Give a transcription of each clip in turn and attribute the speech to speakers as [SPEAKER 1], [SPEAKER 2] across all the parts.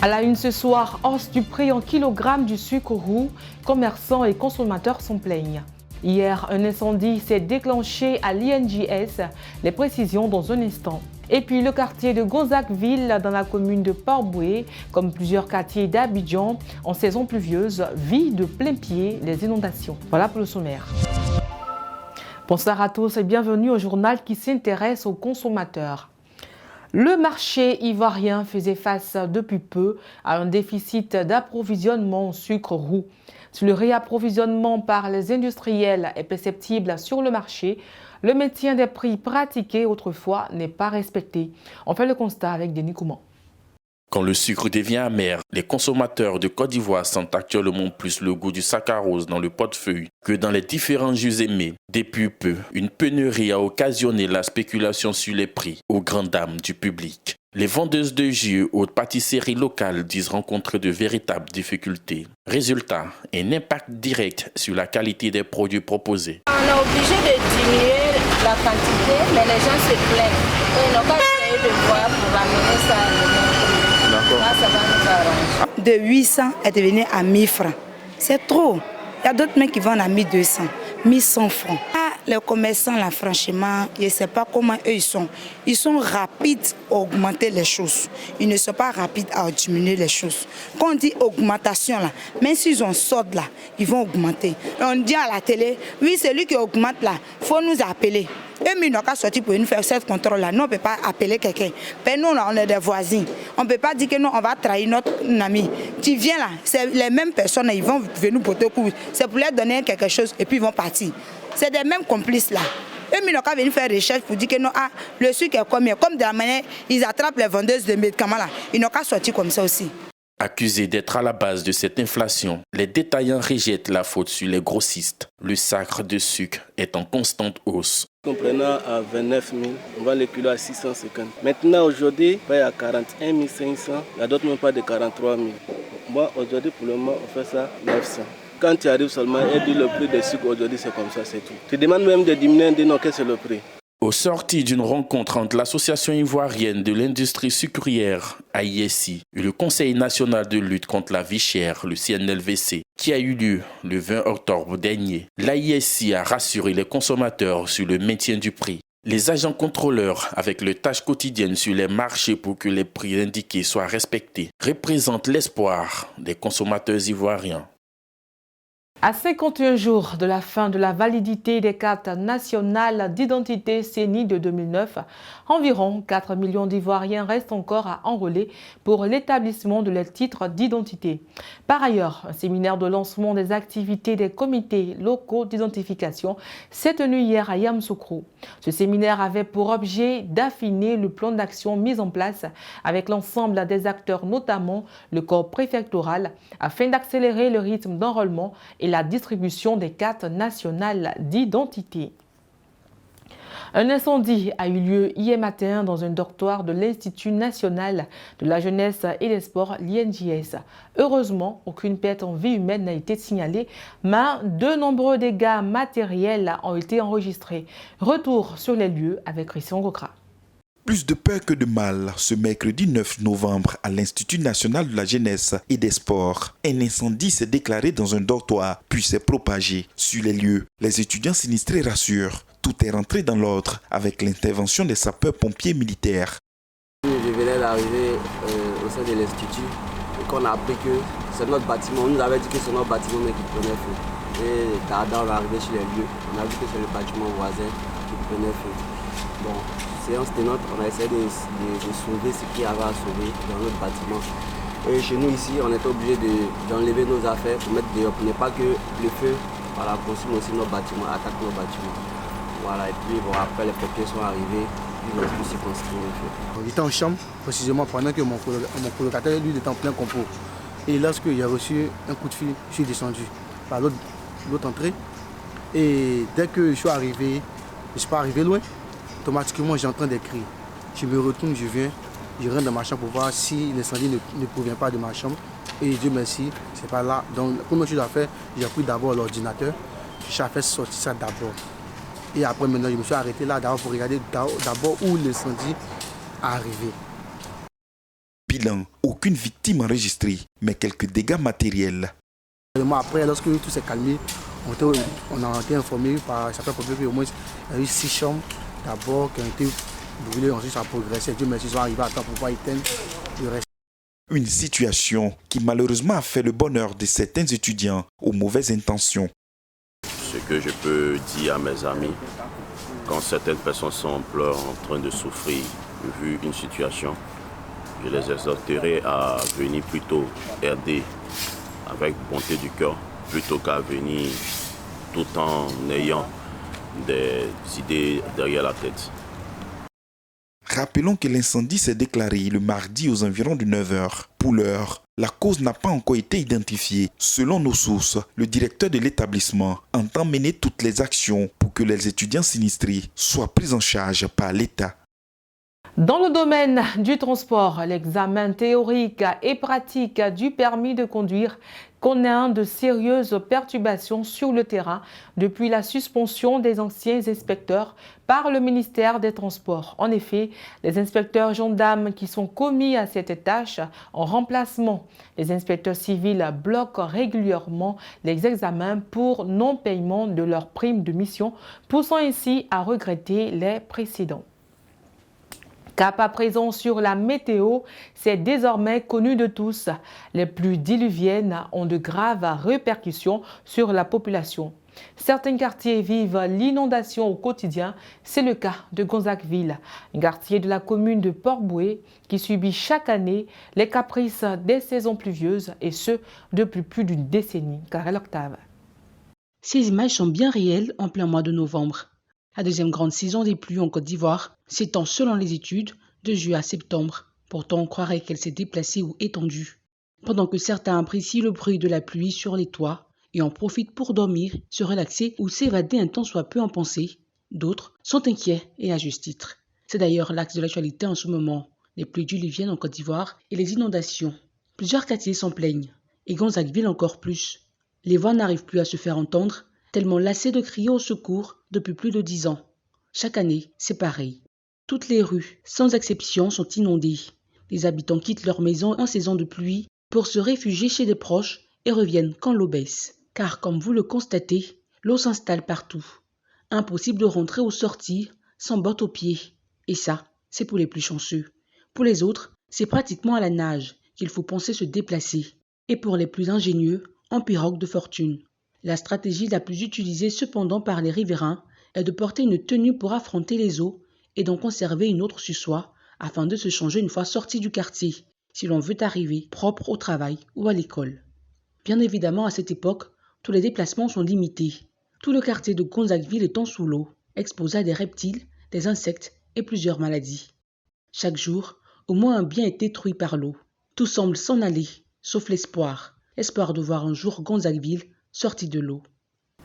[SPEAKER 1] À la une ce soir, hausse du prix en kilogramme du sucre roux, commerçants et consommateurs s'en plaignent. Hier, un incendie s'est déclenché à l'INJS, les précisions dans un instant. Et puis le quartier de Gonzagueville, dans la commune de Port-Bouët, comme plusieurs quartiers d'Abidjan, en saison pluvieuse, vit de plein pied les inondations. Voilà pour le sommaire. Bonsoir à tous et bienvenue au journal qui s'intéresse aux consommateurs. Le marché ivoirien faisait face depuis peu à un déficit d'approvisionnement en sucre roux. Si le réapprovisionnement par les industriels est perceptible sur le marché, le maintien des prix pratiqués autrefois n'est pas respecté. On fait le constat avec Denis Kouman.
[SPEAKER 2] Quand le sucre devient amer, les consommateurs de Côte d'Ivoire sentent actuellement plus le goût du saccharose dans le portefeuille que dans les différents jus aimés. Depuis peu, une pénurie a occasionné la spéculation sur les prix aux grandes dames du public. Les vendeuses de jus aux pâtisseries locales disent rencontrer de véritables difficultés. Résultat, un impact direct sur la qualité des produits proposés.
[SPEAKER 3] On est obligé de diminuer la quantité, mais les gens se plaignent. Et on va essayer de voir pour ramener ça à nous. Là, ça va nous arranger.
[SPEAKER 4] De 800 est devenu à 1000 francs. C'est trop. Il y a d'autres mecs qui vendent à 1200, 1100 francs. Les commerçants, là, franchement, je ne sais pas comment eux ils sont. Ils sont rapides à augmenter les choses. Ils ne sont pas rapides à diminuer les choses. Quand on dit augmentation, là, même s'ils ont sorte là, ils vont augmenter. Et on dit à la télé, oui, c'est lui qui augmente là, il faut nous appeler. Eux, ils n'ont qu'à sortir pour nous faire ce contrôle-là. Nous, on ne peut pas appeler quelqu'un. Mais nous, on est des voisins. On ne peut pas dire que nous, on va trahir notre ami. Tu viens là, c'est les mêmes personnes, ils vont venir pour te courir. C'est pour leur donner quelque chose et puis ils vont partir. C'est des mêmes complices là. Eux, ils n'ont qu'à venir faire recherche pour dire que non, le sucre est combien. Comme de la manière, ils attrapent les vendeuses de médicaments là. Ils n'ont qu'à sortir comme ça aussi.
[SPEAKER 2] Accusés d'être à la base de cette inflation, les détaillants rejettent la faute sur les grossistes. Le sac de sucre est en constante hausse.
[SPEAKER 5] Comprenant à 29 000, on va le kilo à 650. Maintenant, aujourd'hui, il y a 41 500, il y a d'autres même pas de 43 000. Moi, aujourd'hui, pour le moment, on fait ça 900. Quand tu arrives seulement et dis le prix des sucres aujourd'hui, c'est comme ça, c'est tout. Tu demandes même de diminuer, dis non, qu'est-ce que c'est le prix?
[SPEAKER 2] Au sorti d'une rencontre entre l'Association ivoirienne de l'industrie sucrière, AISI, et le Conseil national de lutte contre la vie chère, le CNLVC, qui a eu lieu le 20 octobre dernier, l'AISI a rassuré les consommateurs sur le maintien du prix. Les agents contrôleurs, avec leurs tâches quotidiennes sur les marchés pour que les prix indiqués soient respectés, représentent l'espoir des consommateurs ivoiriens.
[SPEAKER 1] À 51 jours de la fin de la validité des cartes nationales d'identité CENI de 2009, environ 4 millions d'Ivoiriens restent encore à enrôler pour l'établissement de leurs titres d'identité. Par ailleurs, un séminaire de lancement des activités des comités locaux d'identification s'est tenu hier à Yamoussoukro. Ce séminaire avait pour objet d'affiner le plan d'action mis en place avec l'ensemble des acteurs, notamment le corps préfectoral, afin d'accélérer le rythme d'enrôlement et la distribution des cartes nationales d'identité. Un incendie a eu lieu hier matin dans un dortoir de l'Institut national de la jeunesse et des sports, l'INJS. Heureusement, aucune perte en vie humaine n'a été signalée, mais de nombreux dégâts matériels ont été enregistrés. Retour sur les lieux avec Christian Gokra.
[SPEAKER 6] Plus de peur que de mal, ce mercredi 9 novembre à l'Institut national de la jeunesse et des sports, un incendie s'est déclaré dans un dortoir, puis s'est propagé sur les lieux. Les étudiants sinistrés rassurent, tout est rentré dans l'ordre avec l'intervention des sapeurs-pompiers militaires.
[SPEAKER 7] Je venais d'arriver au sein de l'Institut et qu'on a appris que c'est notre bâtiment. On nous avait dit que c'est notre bâtiment mais qui prenait feu. Et tardant, on est arrivé sur les lieux. On a vu que c'est le bâtiment voisin qui prenait feu. Bon, séance tenante, on a essayé de sauver ce qu'il y avait à sauver dans notre bâtiment. Et chez nous ici, on était obligé d'enlever nos affaires pour mettre dehors, pour ne pas que le feu consume aussi nos bâtiments, attaque nos bâtiments. Voilà, et puis bon, après les pompiers sont arrivés, ils ont pu circonscrire le feu.
[SPEAKER 8] On était en chambre, précisément pendant que mon colocataire, lui, était en plein compos. Et lorsque j'ai reçu un coup de fil, je suis descendu par l'autre entrée. Et dès que je suis arrivé, je ne suis pas arrivé loin. Automatiquement, j'ai en train d'écrire. Je me retourne, je rentre dans ma chambre pour voir si l'incendie ne provient pas de ma chambre. Et Dieu merci, c'est pas là. Donc, la première chose à faire, j'ai pris d'abord l'ordinateur. J'ai fait sortir ça d'abord. Et après, maintenant, je me suis arrêté là d'abord pour regarder d'abord où l'incendie est arrivé.
[SPEAKER 6] Bilan, aucune victime enregistrée, mais quelques dégâts matériels.
[SPEAKER 8] Après, lorsque tout s'est calmé, on a été informé par certains problèmes qu'au moins il y a eu 6 chambres d'abord qui ont été brûlées, ensuite ça a progressé. Dieu merci, ils sont arrivés à temps pour pouvoir éteindre le reste.
[SPEAKER 6] Une situation qui malheureusement a fait le bonheur de certains étudiants aux mauvaises intentions.
[SPEAKER 9] Ce que je peux dire à mes amis, quand certaines personnes sont en pleurs, en train de souffrir, vu une situation, je les exhorterai à venir plutôt aider avec bonté du cœur, plutôt qu'à venir tout en ayant des idées derrière la tête.
[SPEAKER 6] Rappelons que l'incendie s'est déclaré le mardi aux environs de 9 h. Pour l'heure, la cause n'a pas encore été identifiée. Selon nos sources, le directeur de l'établissement entend mener toutes les actions pour que les étudiants sinistrés soient pris en charge par l'État.
[SPEAKER 1] Dans le domaine du transport, l'examen théorique et pratique du permis de conduire connaît de sérieuses perturbations sur le terrain depuis la suspension des anciens inspecteurs par le ministère des Transports. En effet, les inspecteurs gendarmes qui sont commis à cette tâche en remplacement, les inspecteurs civils bloquent régulièrement les examens pour non-paiement de leurs primes de mission, poussant ainsi à regretter les précédents. Cap à présent sur la météo, c'est désormais connu de tous. Les pluies diluviennes ont de graves répercussions sur la population. Certains quartiers vivent l'inondation au quotidien. C'est le cas de Gonzagueville, un quartier de la commune de Port-Bouët qui subit chaque année les caprices des saisons pluvieuses et ce, depuis plus d'une décennie. Karel Octave.
[SPEAKER 10] Ces images sont bien réelles en plein mois de novembre. La deuxième grande saison des pluies en Côte d'Ivoire s'étend selon les études de juillet à septembre. Pourtant, on croirait qu'elle s'est déplacée ou étendue. Pendant que certains apprécient le bruit de la pluie sur les toits et en profitent pour dormir, se relaxer ou s'évader un temps soit peu en pensée, d'autres sont inquiets et à juste titre. C'est d'ailleurs l'axe de l'actualité en ce moment, les pluies diluviennes en Côte d'Ivoire et les inondations. Plusieurs quartiers s'en plaignent, et Gonzagueville encore plus. Les voix n'arrivent plus à se faire entendre, tellement lassés de crier au secours depuis plus de 10 ans. Chaque année, c'est pareil. Toutes les rues, sans exception, sont inondées. Les habitants quittent leur maison en saison de pluie pour se réfugier chez des proches et reviennent quand l'eau baisse. Car comme vous le constatez, l'eau s'installe partout. Impossible de rentrer ou sortir sans bottes aux pieds. Et ça, c'est pour les plus chanceux. Pour les autres, c'est pratiquement à la nage qu'il faut penser se déplacer. Et pour les plus ingénieux, en pirogue de fortune. La stratégie la plus utilisée cependant par les riverains est de porter une tenue pour affronter les eaux et d'en conserver une autre sur soi afin de se changer une fois sorti du quartier, si l'on veut arriver propre au travail ou à l'école. Bien évidemment, à cette époque, tous les déplacements sont limités. Tout le quartier de Gonzagueville étant sous l'eau, exposé à des reptiles, des insectes et plusieurs maladies. Chaque jour, au moins un bien est détruit par l'eau. Tout semble s'en aller, sauf l'espoir de voir un jour Gonzagueville sorti de l'eau.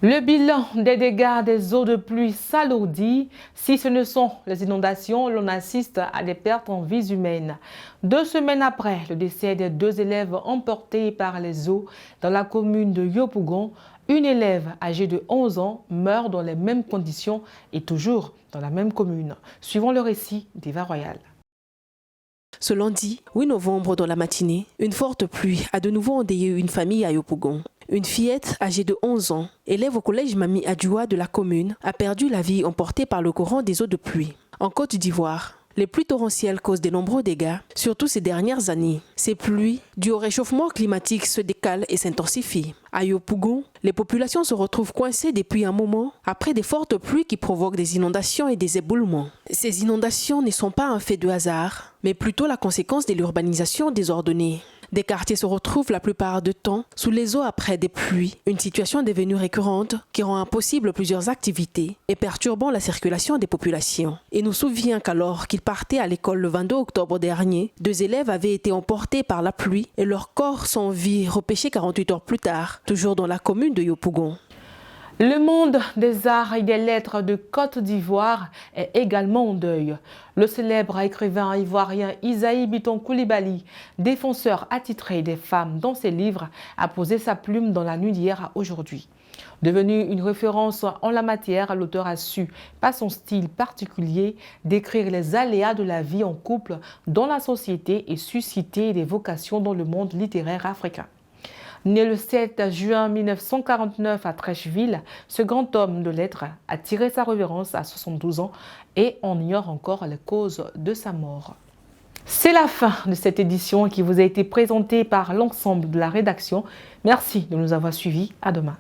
[SPEAKER 1] Le bilan des dégâts des eaux de pluie s'alourdit. Si ce ne sont les inondations, l'on assiste à des pertes en vies humaines. 2 semaines après le décès des 2 élèves emportés par les eaux dans la commune de Yopougon, une élève âgée de 11 ans meurt dans les mêmes conditions et toujours dans la même commune. Suivant le récit d'Eva Royal.
[SPEAKER 11] Ce lundi 8 novembre dans la matinée, une forte pluie a de nouveau endeuillé une famille à Yopougon. Une fillette âgée de 11 ans, élève au collège Mami Adjoua de la commune, a perdu la vie emportée par le courant des eaux de pluie. En Côte d'Ivoire, les pluies torrentielles causent de nombreux dégâts, surtout ces dernières années. Ces pluies, dues au réchauffement climatique, se décalent et s'intensifient. À Yopougon, les populations se retrouvent coincées depuis un moment après des fortes pluies qui provoquent des inondations et des éboulements. Ces inondations ne sont pas un fait de hasard, mais plutôt la conséquence de l'urbanisation désordonnée. Des quartiers se retrouvent la plupart du temps sous les eaux après des pluies, une situation devenue récurrente qui rend impossible plusieurs activités et perturbant la circulation des populations. Et nous souvient qu'alors qu'ils partaient à l'école le 22 octobre dernier, 2 élèves avaient été emportés par la pluie et leurs corps sans vie repêchés 48 heures plus tard, toujours dans la commune de Yopougon.
[SPEAKER 1] Le monde des arts et des lettres de Côte d'Ivoire est également en deuil. Le célèbre écrivain ivoirien Isaïe Biton Koulibaly, défenseur attitré des femmes dans ses livres, a posé sa plume dans la nuit d'hier à aujourd'hui. Devenu une référence en la matière, l'auteur a su, par son style particulier, décrire les aléas de la vie en couple dans la société et susciter des vocations dans le monde littéraire africain. Né le 7 juin 1949 à Trècheville, ce grand homme de lettres a tiré sa révérence à 72 ans et on ignore encore les causes de sa mort. C'est la fin de cette édition qui vous a été présentée par l'ensemble de la rédaction. Merci de nous avoir suivis. À demain.